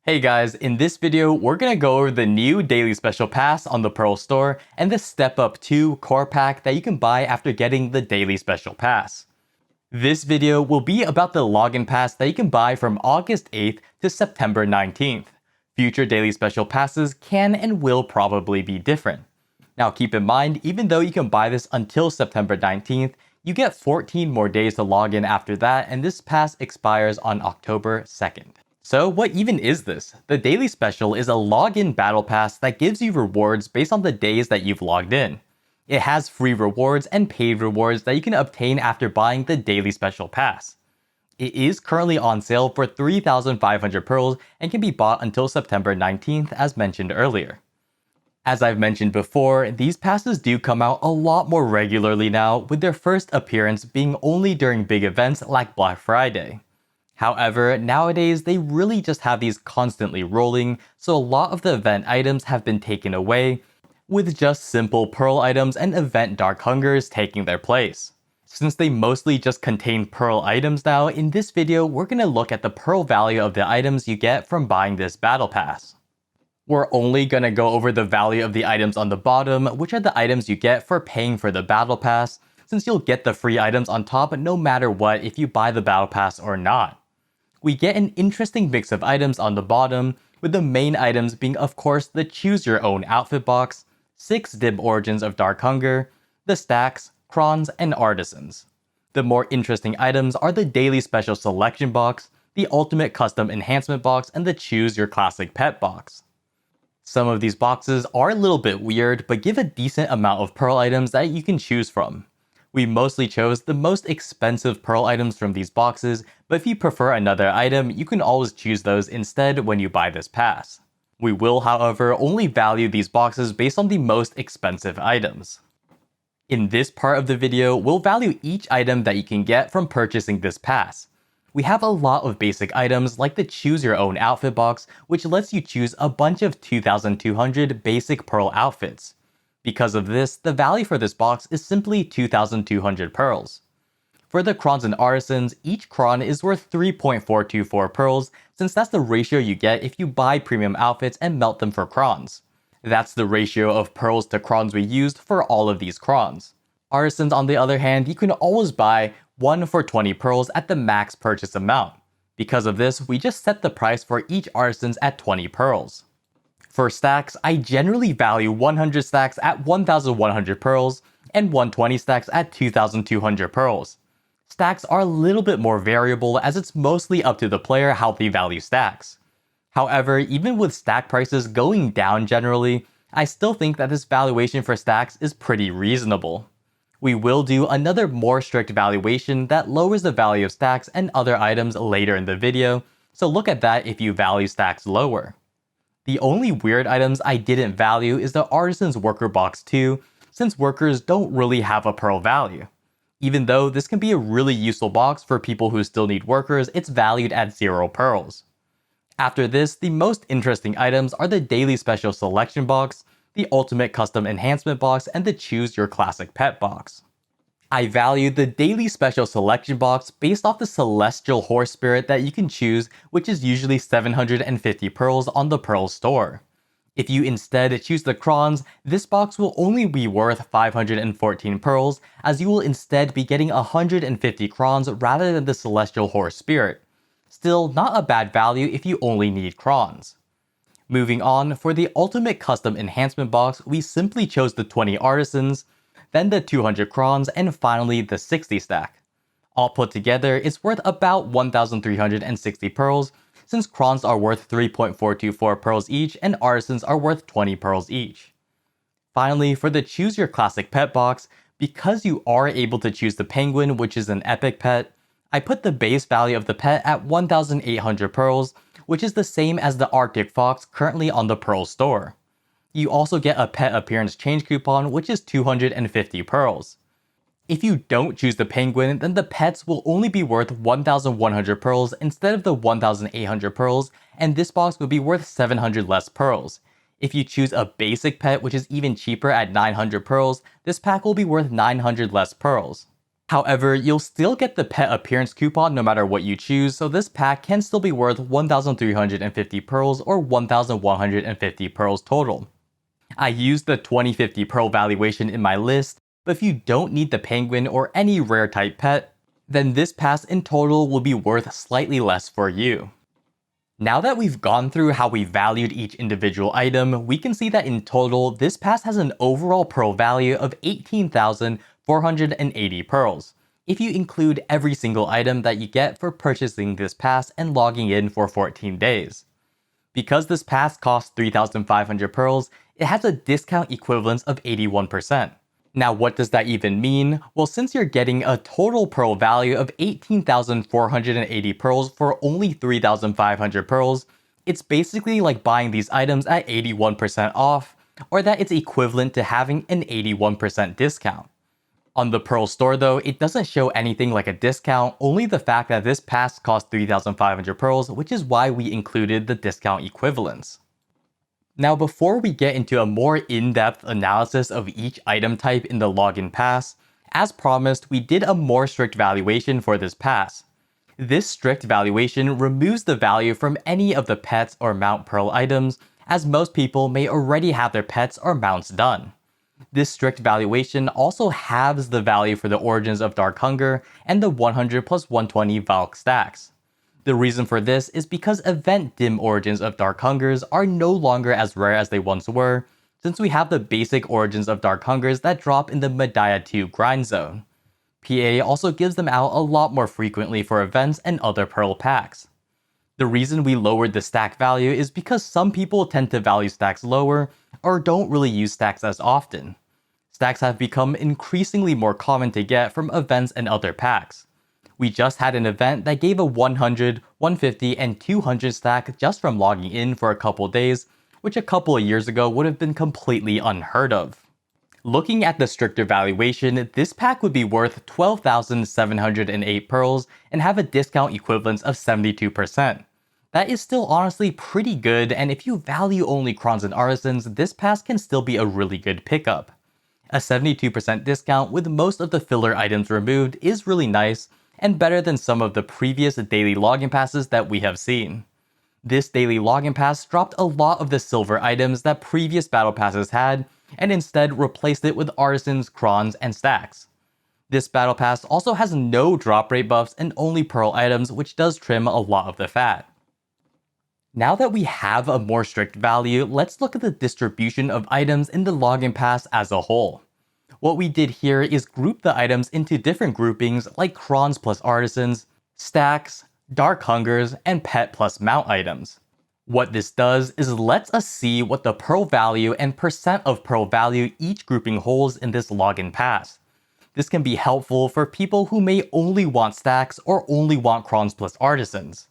Hey guys, in this video, we're gonna go over the new daily special pass on the Pearl store and the Step Up 2 core pack that you can buy after getting the daily special pass. This video will be about the login pass that you can buy from August 8th to September 19th. Future daily special passes can and will probably be different. Now keep in mind, even though you can buy this until September 19th, you get 14 more days to log in after that, and this pass expires on October 2nd. So what even is this? The Daily Special is a login battle pass that gives you rewards based on the days that you've logged in. It has free rewards and paid rewards that you can obtain after buying the Daily Special Pass. It is currently on sale for 3,500 pearls and can be bought until September 19th as mentioned earlier. As I've mentioned before, these passes do come out a lot more regularly now, with their first appearance being only during big events like Black Friday. However, nowadays they really just have these constantly rolling, so a lot of the event items have been taken away, with just simple pearl items and event dark hungers taking their place. Since they mostly just contain pearl items now, in this video we're going to look at the pearl value of the items you get from buying this battle pass. We're only going to go over the value of the items on the bottom, which are the items you get for paying for the battle pass, since you'll get the free items on top no matter what if you buy the battle pass or not. We get an interesting mix of items on the bottom, with the main items being of course the Choose Your Own Outfit box, 6 dim origins of Dark Hunger, the stacks, Crons, and Artisans. The more interesting items are the Daily Special Selection box, the Ultimate Custom Enhancement box, and the Choose Your Classic Pet box. Some of these boxes are a little bit weird, but give a decent amount of pearl items that you can choose from. We mostly chose the most expensive pearl items from these boxes, but if you prefer another item, you can always choose those instead when you buy this pass. We will, however, only value these boxes based on the most expensive items. In this part of the video, we'll value each item that you can get from purchasing this pass. We have a lot of basic items like the Choose Your Own Outfit box, which lets you choose a bunch of 2,200 basic pearl outfits. Because of this, the value for this box is simply 2,200 pearls. For the Crons and Artisans, each Cron is worth 3.424 pearls, since that's the ratio you get if you buy premium outfits and melt them for Crons. That's the ratio of pearls to Crons we used for all of these Crons. Artisans, on the other hand, you can always buy 1 for 20 pearls at the max purchase amount. Because of this, we just set the price for each Artisans at 20 pearls. For stacks, I generally value 100 stacks at 1,100 pearls and 120 stacks at 2,200 pearls. Stacks are a little bit more variable as it's mostly up to the player how they value stacks. However, even with stack prices going down generally, I still think that this valuation for stacks is pretty reasonable. We will do another more strict valuation that lowers the value of stacks and other items later in the video, so look at that if you value stacks lower. The only weird items I didn't value is the Artisan's Worker Box 2, since workers don't really have a pearl value. Even though this can be a really useful box for people who still need workers, it's valued at 0 pearls. After this, the most interesting items are the Daily Special Selection box, the Ultimate Custom Enhancement box, and the Choose Your Classic Pet box. I value the Daily Special Selection box based off the Celestial Horse Spirit that you can choose, which is usually 750 pearls on the Pearl store. If you instead choose the Crons, this box will only be worth 514 pearls, as you will instead be getting 150 Crons rather than the Celestial Horse Spirit. Still, not a bad value if you only need Crons. Moving on, for the Ultimate Custom Enhancement box, we simply chose the 20 Artisans, then the 200 Crons, and finally the 60 stack. All put together, it's worth about 1,360 pearls, since Crons are worth 3.424 pearls each and Artisans are worth 20 pearls each. Finally, for the Choose Your Classic Pet box, because you are able to choose the Penguin, which is an epic pet, I put the base value of the pet at 1,800 pearls, which is the same as the Arctic Fox currently on the Pearl store. You also get a pet appearance change coupon, which is 250 pearls. If you don't choose the Penguin, then the pets will only be worth 1,100 pearls instead of the 1,800 pearls, and this box will be worth 700 less pearls. If you choose a basic pet, which is even cheaper at 900 pearls, this pack will be worth 900 less pearls. However, you'll still get the pet appearance coupon no matter what you choose, so this pack can still be worth 1,350 pearls or 1,150 pearls total. I used the 2050 pearl valuation in my list, but if you don't need the penguin or any rare type pet, then this pass in total will be worth slightly less for you. Now that we've gone through how we valued each individual item, we can see that in total, this pass has an overall pearl value of 18,480 pearls, if you include every single item that you get for purchasing this pass and logging in for 14 days. Because this pass costs 3,500 pearls, it has a discount equivalence of 81%. Now what does that even mean? Well, since you're getting a total pearl value of 18,480 pearls for only 3,500 pearls, it's basically like buying these items at 81% off, or that it's equivalent to having an 81% discount. On the Pearl store though, it doesn't show anything like a discount, only the fact that this pass costs 3,500 pearls, which is why we included the discount equivalence. Now before we get into a more in-depth analysis of each item type in the login pass, as promised, we did a more strict valuation for this pass. This strict valuation removes the value from any of the pets or mount pearl items, as most people may already have their pets or mounts done. This strict valuation also halves the value for the Origins of Dark Hunger and the 100 plus 120 Valks stacks. The reason for this is because event dim Origins of Dark Hungers are no longer as rare as they once were, since we have the basic Origins of Dark Hungers that drop in the Medaya 2 grind zone. PA also gives them out a lot more frequently for events and other pearl packs. The reason we lowered the stack value is because some people tend to value stacks lower or don't really use stacks as often. Stacks have become increasingly more common to get from events and other packs. We just had an event that gave a 100, 150, and 200 stack just from logging in for a couple days, which a couple of years ago would have been completely unheard of. Looking at the stricter valuation, this pack would be worth 12,708 pearls and have a discount equivalence of 72%. That is still honestly pretty good, and if you value only Crons and Artisans, this pass can still be a really good pickup. A 72% discount with most of the filler items removed is really nice, and better than some of the previous daily login passes that we have seen. This daily login pass dropped a lot of the silver items that previous battle passes had, and instead replaced it with Artisans, Crons, and stacks. This battle pass also has no drop rate buffs and only pearl items, which does trim a lot of the fat. Now that we have a more strict value, let's look at the distribution of items in the login pass as a whole. What we did here is group the items into different groupings like Crons plus Artisans, stacks, Dark Hungers, and pet plus mount items. What this does is lets us see what the pearl value and percent of pearl value each grouping holds in this login pass. This can be helpful for people who may only want stacks or only want Crons plus Artisans.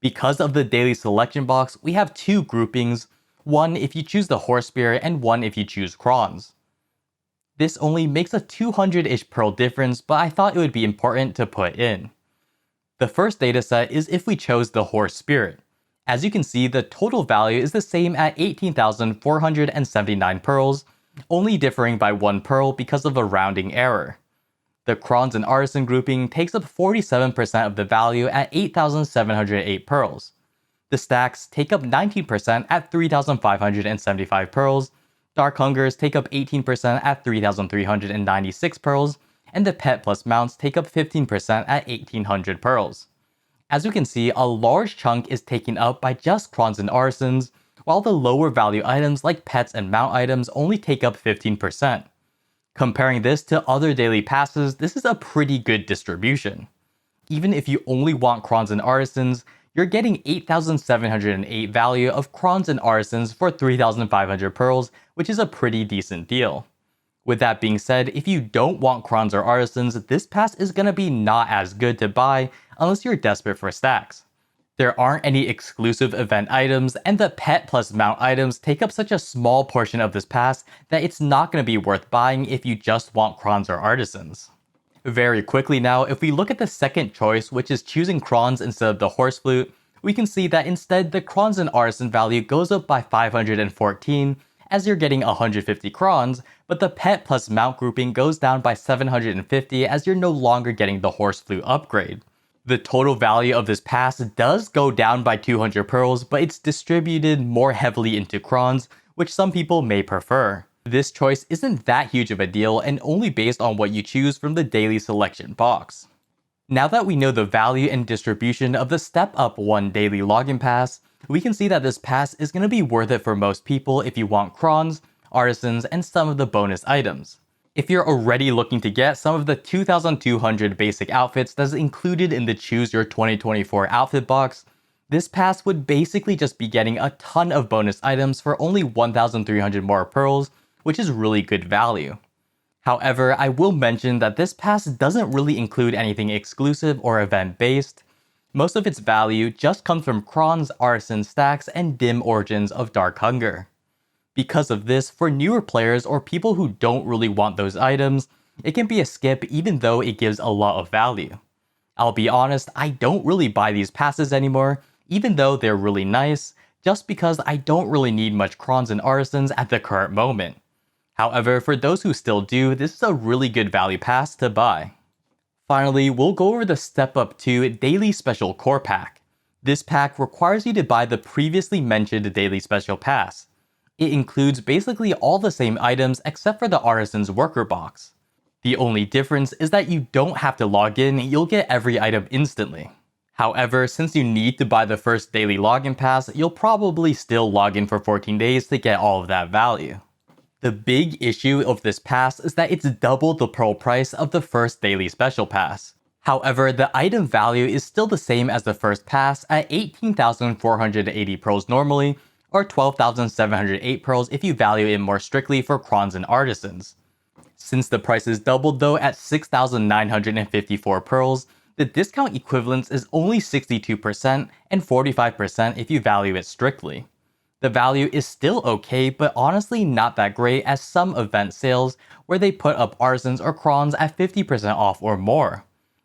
Because of the daily selection box, we have two groupings, one if you choose the Horse Spirit and one if you choose Crons. This only makes a 200-ish pearl difference, but I thought it would be important to put in. The first dataset is if we chose the Horse Spirit. As you can see, the total value is the same at 18,479 pearls, only differing by 1 pearl because of a rounding error. The Crons and Artisan grouping takes up 47% of the value at 8,708 pearls. The stacks take up 19% at 3,575 pearls, Dark Hungers take up 18% at 3,396 pearls, and the pet plus mounts take up 15% at 1,800 pearls. As you can see, a large chunk is taken up by just Crons and Artisans, while the lower value items like pets and mount items only take up 15%. Comparing this to other daily passes, this is a pretty good distribution. Even if you only want Crons and Artisans, you're getting 8,708 value of Crons and Artisans for 3,500 pearls, which is a pretty decent deal. With that being said, if you don't want Crons or Artisans, this pass is gonna be not as good to buy unless you're desperate for stacks. There aren't any exclusive event items, and the pet plus mount items take up such a small portion of this pass that it's not gonna be worth buying if you just want Crons or Artisans. Very quickly now, if we look at the second choice, which is choosing Crons instead of the Horse Flute, we can see that instead the Crons and Artisan value goes up by 514, as you're getting 150 crons, but the pet plus mount grouping goes down by 750 as you're no longer getting the horse flute upgrade. The total value of this pass does go down by 200 pearls, but it's distributed more heavily into crons, which some people may prefer. This choice isn't that huge of a deal and only based on what you choose from the daily selection box. Now that we know the value and distribution of the Step Up 1 daily login pass, we can see that this pass is going to be worth it for most people if you want crons, artisans, and some of the bonus items. If you're already looking to get some of the 2,200 basic outfits that's included in the Choose Your 2024 outfit box, this pass would basically just be getting a ton of bonus items for only 1,300 more pearls, which is really good value. However, I will mention that this pass doesn't really include anything exclusive or event-based. Most of its value just comes from crons, artisan stacks, and dim origins of Dark Hunger. Because of this, for newer players or people who don't really want those items, it can be a skip even though it gives a lot of value. I'll be honest, I don't really buy these passes anymore, even though they're really nice, just because I don't really need much crons and artisans at the current moment. However, for those who still do, this is a really good value pass to buy. Finally, we'll go over the Step Up 2 Daily Special Core Pack. This pack requires you to buy the previously mentioned Daily Special Pass. It includes basically all the same items except for the Artisan's Worker box. The only difference is that you don't have to log in, you'll get every item instantly. However, since you need to buy the first daily login pass, you'll probably still log in for 14 days to get all of that value. The big issue of this pass is that it's double the pearl price of the first daily special pass. However, the item value is still the same as the first pass at 18,480 pearls normally, or 12,708 pearls if you value it more strictly for crons and artisans. Since the price is doubled though at 6,954 pearls, the discount equivalence is only 62% and 45% if you value it strictly. The value is still okay, but honestly not that great as some event sales where they put up artisans or crons at 50% off or more.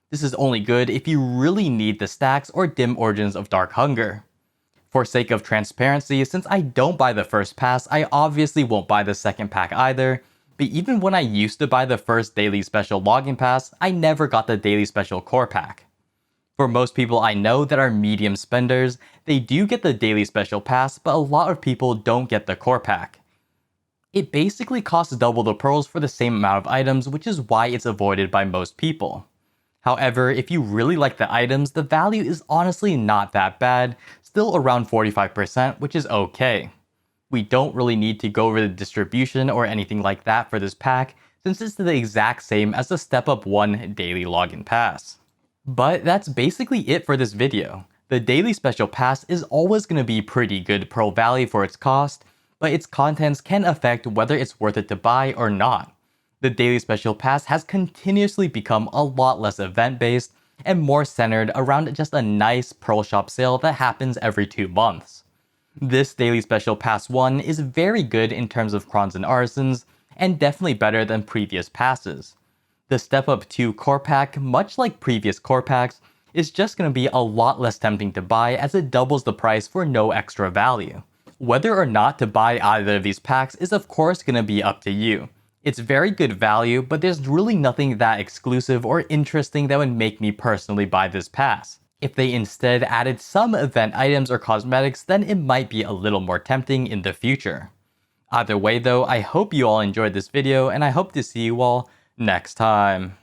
This is only good if you really need the stacks or dim origins of Dark Hunger. For sake of transparency, since I don't buy the first pass, I obviously won't buy the second pack either, but even when I used to buy the first daily special login pass, I never got the daily special core pack. For most people I know that are medium spenders, they do get the daily special pass, but a lot of people don't get the core pack. It basically costs double the pearls for the same amount of items, which is why it's avoided by most people. However, if you really like the items, the value is honestly not that bad, still around 45%, which is okay. We don't really need to go over the distribution or anything like that for this pack, since it's the exact same as the Step Up 1 daily login pass. But that's basically it for this video. The daily special pass is always going to be pretty good pearl value for its cost, but its contents can affect whether it's worth it to buy or not. The daily special pass has continuously become a lot less event-based and more centered around just a nice pearl shop sale that happens every 2 months. This daily special pass 1 is very good in terms of crons and artisans, and definitely better than previous passes. The Step Up 2 core pack, much like previous core packs, is just going to be a lot less tempting to buy as it doubles the price for no extra value. Whether or not to buy either of these packs is of course going to be up to you. It's very good value, but there's really nothing that exclusive or interesting that would make me personally buy this pass. If they instead added some event items or cosmetics, then it might be a little more tempting in the future. Either way though, I hope you all enjoyed this video and I hope to see you all next time.